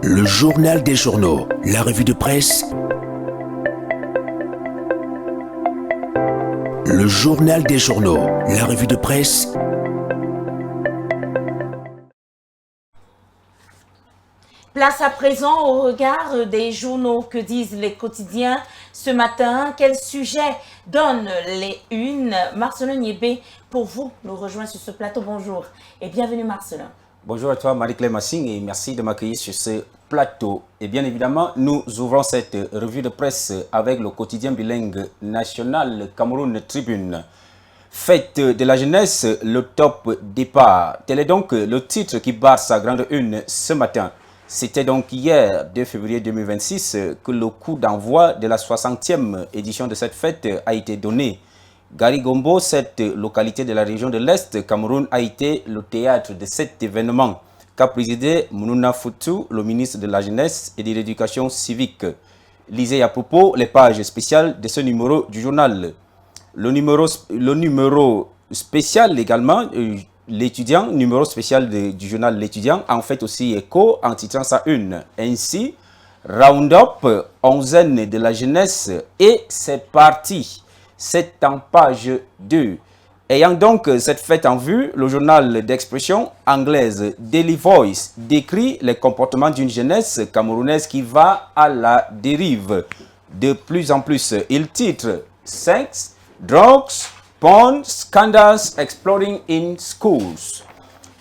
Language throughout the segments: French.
Le journal des journaux, la revue de presse. Le journal des journaux, la revue de presse. Place à présent au regard des journaux. Que disent les quotidiens ce matin? Quels sujets donnent les unes? Marcelin Niébé, pour vous, nous rejoint sur ce plateau. Bonjour et bienvenue Marcelin. Bonjour à toi Marie-Claire Massing et merci de m'accueillir sur ce plateau. Et bien évidemment, nous ouvrons cette revue de presse avec le quotidien bilingue national Cameroun Tribune. Fête de la jeunesse, le top départ. Tel est donc le titre qui barre sa grande une ce matin. C'était donc hier, 2 février 2026, que le coup d'envoi de la 60e édition de cette fête a été donné. Garigombo, cette localité de la région de l'Est, Cameroun, a été le théâtre de cet événement qu'a présidé Mounouna Foutou, le ministre de la Jeunesse et de l'Éducation civique. Lisez à propos les pages spéciales de ce numéro du journal. Le numéro spécial également, l'étudiant, numéro spécial du journal L'étudiant, en fait aussi écho en titrant sa une. Ainsi, Round-up, onzaine de la jeunesse, et c'est parti. C'est en page 2. Ayant donc cette fête en vue, le journal d'expression anglaise Daily Voice décrit les comportements d'une jeunesse camerounaise qui va à la dérive. De plus en plus, il titre « Sex, Drugs, Porn, Scandals Exploding in Schools ».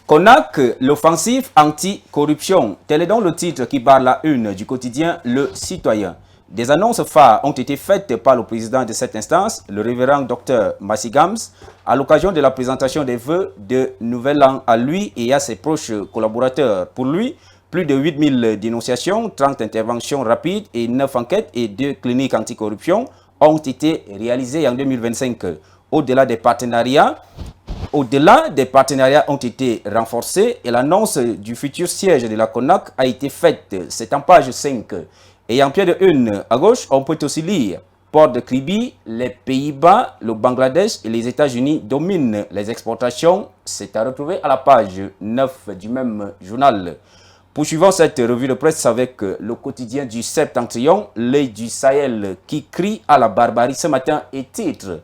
Konak, l'offensive anti-corruption. Tel est donc le titre qui barre la une du quotidien Le Citoyen. Des annonces phares ont été faites par le président de cette instance, le révérend Dr Massigams, à l'occasion de la présentation des vœux de Nouvel An à lui et à ses proches collaborateurs. Pour lui, plus de 8000 dénonciations, 30 interventions rapides et 9 enquêtes et 2 cliniques anticorruption ont été réalisées en 2025. Au-delà des partenariats ont été renforcés et l'annonce du futur siège de la CONAC a été faite. C'est en page 5. Et en pied de une, à gauche, on peut aussi lire Port de Kribi, les Pays-Bas, le Bangladesh et les États-Unis dominent les exportations. C'est à retrouver à la page 9 du même journal. Poursuivons cette revue de presse avec le quotidien du Septentrion, l'œil du Sahel, qui crie à la barbarie ce matin et titre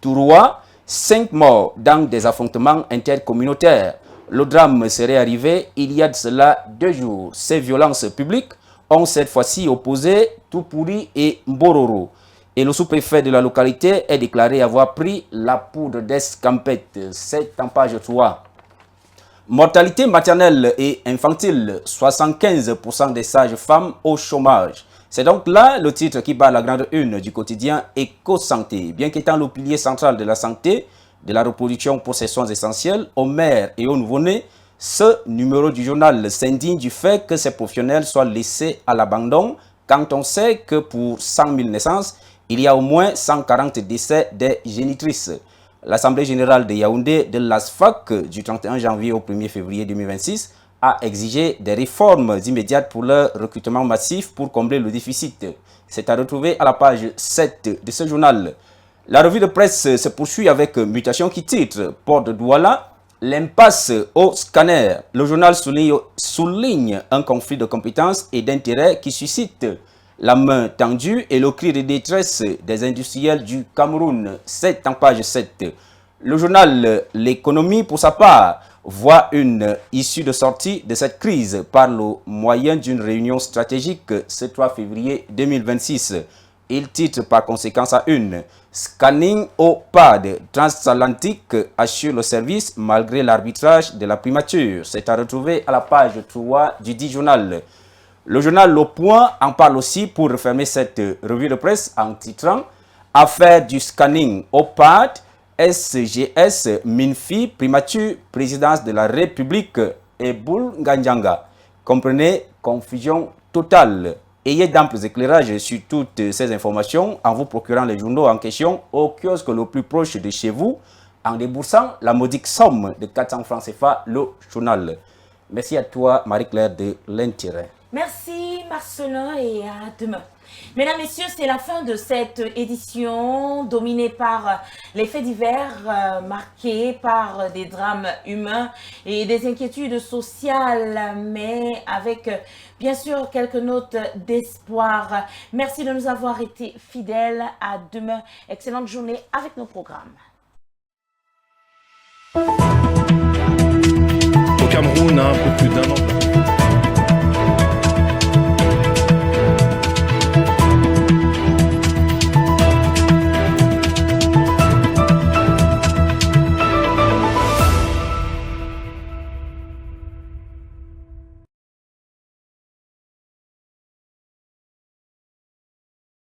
Touroua, 5 morts dans des affrontements intercommunautaires. Le drame serait arrivé il y a de cela 2 jours. Ces violences publiques ont cette fois-ci opposé Toupouri et Mbororo. Et le sous-préfet de la localité est déclaré avoir pris la poudre d'escampette. C'est en page 3. Mortalité maternelle et infantile, 75% des sages-femmes au chômage. C'est donc là le titre qui bat la grande une du quotidien Éco-Santé. Bien qu'étant le pilier central de la santé, de la reproduction pour ses soins essentiels aux mères et aux nouveau-nés, ce numéro du journal s'indigne du fait que ces professionnels soient laissés à l'abandon quand on sait que pour 100 000 naissances, il y a au moins 140 décès des génitrices. L'Assemblée générale de Yaoundé de l'ASFAC du 31 janvier au 1er février 2026 a exigé des réformes immédiates pour leur recrutement massif pour combler le déficit. C'est à retrouver à la page 7 de ce journal. La revue de presse se poursuit avec Mutation qui titre Port de Douala, l'impasse au scanner. Le journal souligne un conflit de compétences et d'intérêts qui suscite la main tendue et le cri de détresse des industriels du Cameroun. C'est en page 7. Le journal L'économie, pour sa part, voit une issue de sortie de cette crise par le moyen d'une réunion stratégique ce 3 février 2026. Il titre par conséquent à une Scanning au PAD transatlantique assure le service malgré l'arbitrage de la primature. C'est à retrouver à la page 3 du dit journal. Le journal Le Point en parle aussi pour refermer cette revue de presse en titrant Affaire du scanning au PAD, SGS, Minfi, primature, présidence de la République et Boul Nganjanga. Comprenez, confusion totale. Ayez d'amples éclairages sur toutes ces informations en vous procurant les journaux en question au kiosque le plus proche de chez vous en déboursant la modique somme de 400 francs CFA le journal. Merci à toi Marie-Claire de l'intérêt. Merci Marcelin, et à demain. Mesdames, Messieurs, c'est la fin de cette édition dominée par les faits divers, marqués par des drames humains et des inquiétudes sociales, mais avec bien sûr quelques notes d'espoir. Merci de nous avoir été fidèles. À demain. Excellente journée avec nos programmes. Au Cameroun, un peu plus d'un an.